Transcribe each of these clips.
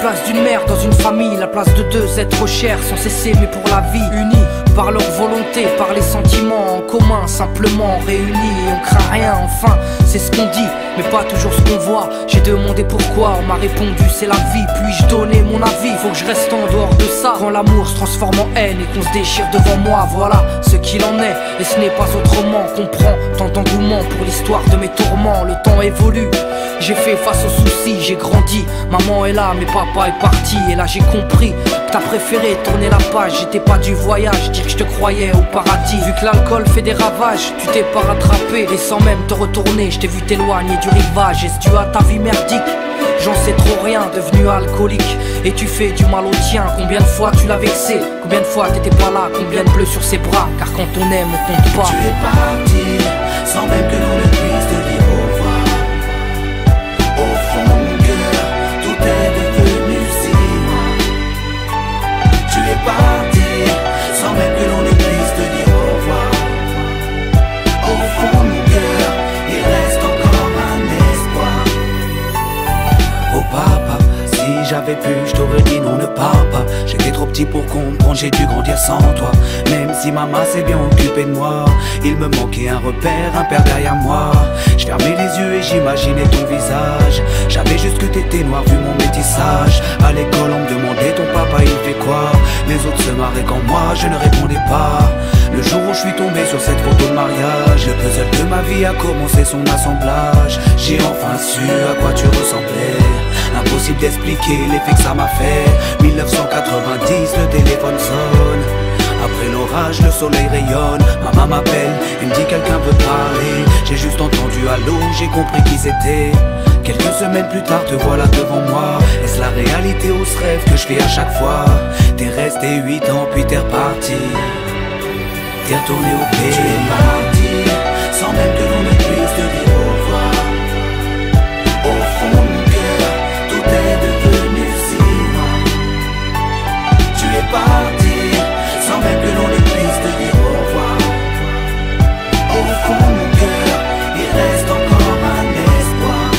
place d'une mère dans une famille, la place de deux êtres chers sans cesser mais pour la vie. Unis par leur volonté, par les sentiments en commun, simplement réunis et on craint rien. Enfin, c'est ce qu'on dit, mais pas toujours ce qu'on voit. J'ai demandé pourquoi, on m'a répondu c'est la vie. Puis-je donner mon avis? Faut que je reste en dehors de ça. Quand l'amour se transforme en haine et qu'on se déchire devant moi, voilà ce qu'il en est. Et ce n'est pas autrement. Comprends tant d'engouement pour l'histoire de mes tourments. Le temps évolue, j'ai fait face aux soucis, j'ai grandi. Maman est là, mais papa est parti. Et là j'ai compris que t'as préféré tourner la page. J'étais pas du voyage, dire que je te croyais au paradis. Vu que l'alcool fait des ravages, tu t'es pas rattrapé. Et sans même te retourner, je t'ai vu t'éloigner du rivage. Est-ce dû à ta vie merdique? J'en sais trop rien, devenu alcoolique. Et tu fais du mal au tien. Combien de fois tu l'as vexé? Combien de fois t'étais pas là? Combien de bleus sur ses bras? Car quand on aime, on compte pas. Tu es parti, sans même que l'on ne puisse te dire au revoir. Au fond de mon cœur, tout est devenu si loin. Tu es parti, sans même que l'on ne puisse te dire au revoir. Au fond de mon cœur, il reste encore un espoir. Oh papa, si j'avais pu, je t'aurais dit non, ne pars pas. J'étais trop petit pour comprendre, j'ai dû grandir sans toi. Même si maman s'est bien occupée de moi, il me manquait un repère, un père derrière moi. Je fermais les yeux et j'imaginais ton visage. J'avais juste que t'étais noir vu mon métissage. À l'école on me demandait ton papa il fait quoi. Les autres se marraient quand moi je ne répondais pas. Le jour où je suis tombé sur cette photo de mariage, le puzzle de ma vie a commencé son assemblage. J'ai enfin su à quoi tu ressemblais. Impossible d'expliquer l'effet que ça m'a fait. 1990, le téléphone sonne. Après l'orage, le soleil rayonne. Maman m'appelle, elle me dit quelqu'un veut parler. J'ai juste entendu allô, j'ai compris qui c'était. Quelques semaines plus tard, te voilà devant moi. Est-ce la réalité ou ce rêve que je fais à chaque fois? T'es resté 8 ans puis t'es reparti. T'es retourné au pays. Tu es parti, sans même que l'on ne puisse te dire au revoir. Au fond de mon cœur, tout est devenu si loin. Tu es parti, sans même que l'on ne puisse te dire au revoir. Au fond de mon cœur, il reste encore un espoir.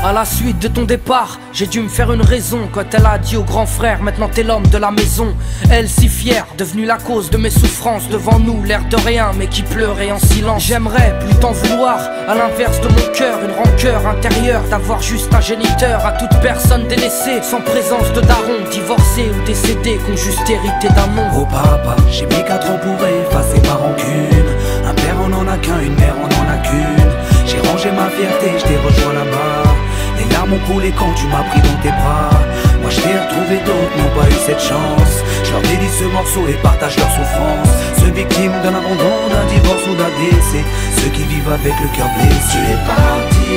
À la suite de ton départ, j'ai dû me faire une raison. Quand elle a dit au grand frère, maintenant t'es l'homme de la maison. Elle si fière, devenue la cause de mes souffrances. Devant nous, l'air de rien, mais qui pleurait en silence. J'aimerais plus t'en vouloir, à l'inverse de mon cœur. Une rancœur intérieure, d'avoir juste un géniteur. À toute personne délaissée, sans présence de daron. Divorcé ou décédé, qu'on juste hérité d'un nom. Oh papa, j'ai mis 4 ans pour effacer ma rancune. Un père on en a qu'un, une mère on en a qu'une. J'ai rangé ma fierté, je t'ai rejoint là-bas. Les larmes ont coulé quand tu m'as pris dans tes bras. Moi je t'ai retrouvé, d'autres n'ont pas eu cette chance. Je leur dédie ce morceau et partage leur souffrance. Ceux victimes d'un abandon, d'un divorce ou d'un décès. Ceux qui vivent avec le cœur blessé. Tu es parti,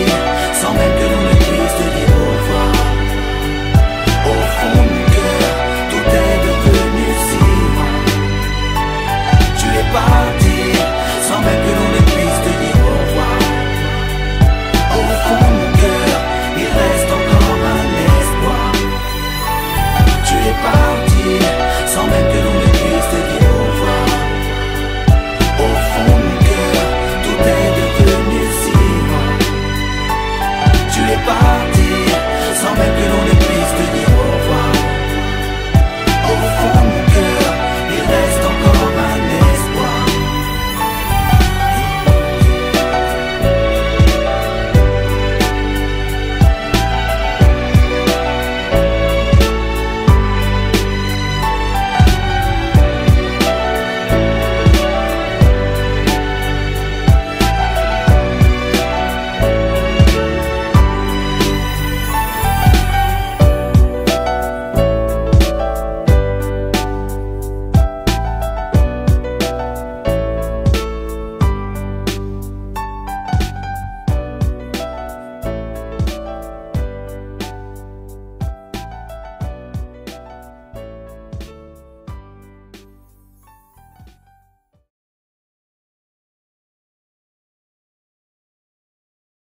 sans même que l'on ne puisse te dire